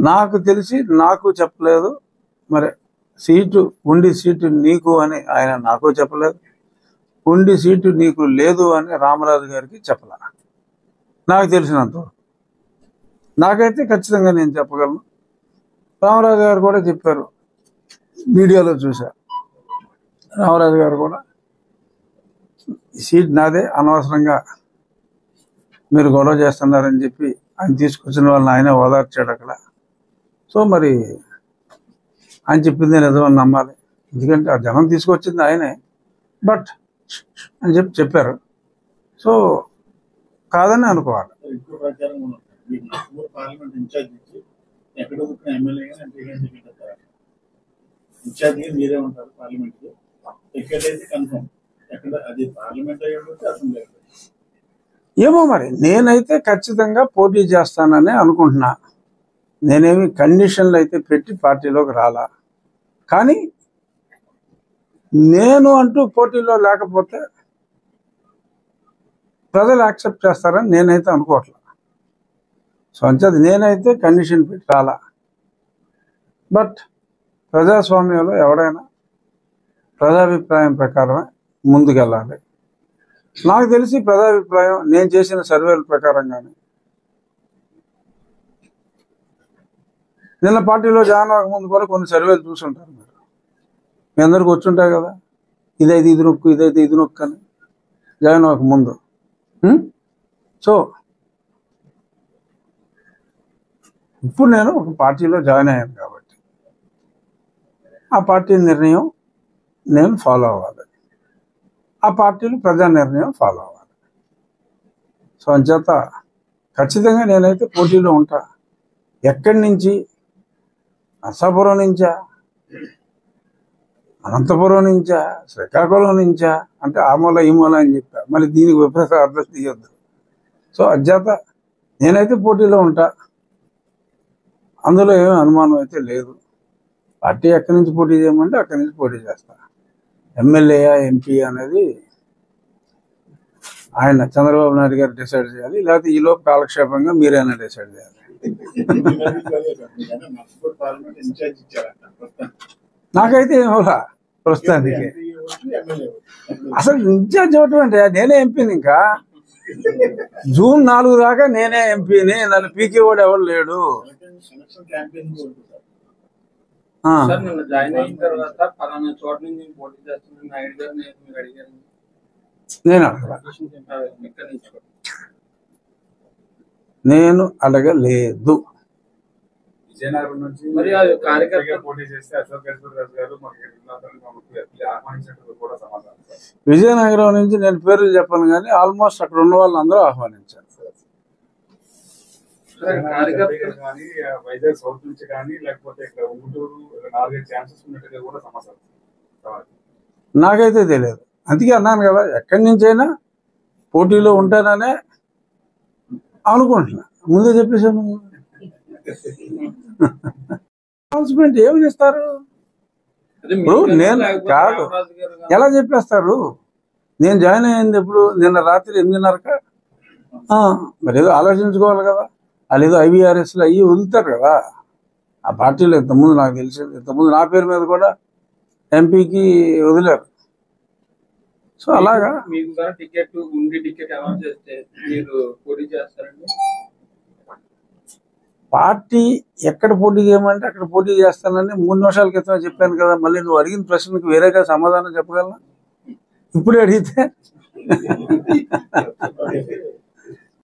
నాకు తెలిసి నాకు చెప్పలేదు. మరి ఉండి సీటు నీకు అని ఆయన నాకు చెప్పలేదు. ఉండి సీటు నీకు లేదు అని రామరాజు గారికి చెప్పలే. నాకు తెలిసినంత నాకైతే ఖచ్చితంగా నేను చెప్పగలను. రామరాజు గారు కూడా చెప్పారు, మీడియాలో చూసా. రామరాజు గారు కూడా సీట్ నాదే, అనవసరంగా మీరు గొడవ చేస్తున్నారని చెప్పి ఆయన తీసుకొచ్చిన వాళ్ళని ఆయనే ఓదార్చాడు అక్కడ. సో మరి ఆయన చెప్పింది నిజమని నమ్మాలి, ఎందుకంటే ఆ జనం తీసుకొచ్చింది ఆయనే. బట్ అని చెప్పారు. సో కాదని అనుకోవాలి. ఏమో మరి నేనైతే ఖచ్చితంగా పోటీ చేస్తానని అనుకుంటున్నా. నేనేమి కండిషన్లు అయితే పెట్టి పార్టీలోకి రాలా. కానీ నేను అంటూ పోటీలో లేకపోతే ప్రజలు యాక్సెప్ట్ చేస్తారని నేనైతే అనుకోవట్లేదు. సో అంచేది నేనైతే కండిషన్ పెట్టి రాలా. బట్ ప్రజాస్వామ్యంలో ఎవడైనా ప్రజాభిప్రాయం ప్రకారమే ముందుకెళ్ళాలి. నాకు తెలిసి ప్రజాభిప్రాయం నేను చేసిన సర్వేల ప్రకారంగానే నిన్న పార్టీలో జాయిన్ అవ్వకముందు కూడా కొన్ని సర్వేలు చూసుంటారు మీరు. మీ అందరికి వచ్చుంటాయి కదా, ఇదైతే ఇది నొక్కు, ఇదైతే ఇది నొక్కు అని జాయిన్ అవ్వకముందు. సో ఇప్పుడు నేను ఒక పార్టీలో జాయిన్ అయ్యాను కాబట్టి ఆ పార్టీ నిర్ణయం నేను ఫాలో అవ్వాలి, ఆ పార్టీలు ప్రజా నిర్ణయం ఫాలో అవ్వాలి. సో అంచేత ఖచ్చితంగా నేనైతే పోటీలో ఉంటా. ఎక్కడి నుంచి, నర్సాపురం నుంచా, అనంతపురం నుంచా, శ్రీకాకుళం నుంచా అంటే ఆ మూల ఈ మూల అని చెప్పా. మళ్ళీ దీనికి విపరీత అర్థం తీయొద్దు. సో అధ్యత నేనైతే పోటీలో ఉంటా, అందులో ఏమీ అనుమానం అయితే లేదు. పార్టీ ఎక్కడి నుంచి పోటీ చేయమంటే అక్కడి నుంచి పోటీ చేస్తా. ఎమ్మెల్యేయా ఎంపీ అనేది ఆయన చంద్రబాబు నాయుడు గారు డిసైడ్ చేయాలి, లేకపోతే ఈ లోపు కాలక్షేపంగా మీరైనా డిసైడ్ చేయాలి. నాకైతే ఏమోలా ప్రస్తుతానికి. అసలు ఇన్ఛార్జ్ ఇవ్వటం అంటే నేనే ఎంపీని. ఇంకా జూన్ 4 దాకా నేనే ఎంపీని, నన్ను పీకే వాడు ఎవరు లేడు. నేను అడగలేదు. విజయనగరం నుంచి నేను పేర్లు చెప్పాను కానీ ఆల్మోస్ట్ అక్కడ ఉన్న వాళ్ళని అందరూ ఆహ్వానించారు. నాకైతే తెలియదు, అందుకే అన్నాను కదా ఎక్కడి నుంచైనా పోటీలో ఉంటాననే అనుకుంటున్నా. ముందే చెప్పేసాను. అనౌన్స్మెంట్ ఏమని ఇస్తారు? నేను కాదు, ఎలా చెప్పేస్తారు? నేను జాయిన్ అయ్యింది ఎప్పుడు? నిన్న రాత్రి 8:30. మరి ఏదో ఆలోచించుకోవాలి కదా. వాళ్ళు ఏదో IVRSలు అయ్యి వదులుతారు కదా ఆ పార్టీలో. ఇంతకుముందు నాకు తెలిసింది, ఇంతకుముందు నా పేరు మీద కూడా ఎంపీకి వదిలేరు. సో అలాగా పార్టీ ఎక్కడ పోటీ చేయమంటే అక్కడ పోటీ చేస్తానని 3 నిమిషాల క్రితం చెప్పాను కదా. మళ్ళీ నువ్వు అడిగిన ప్రశ్నకు వేరేగా సమాధానం చెప్పగలనా? ఇప్పుడే అడిగితే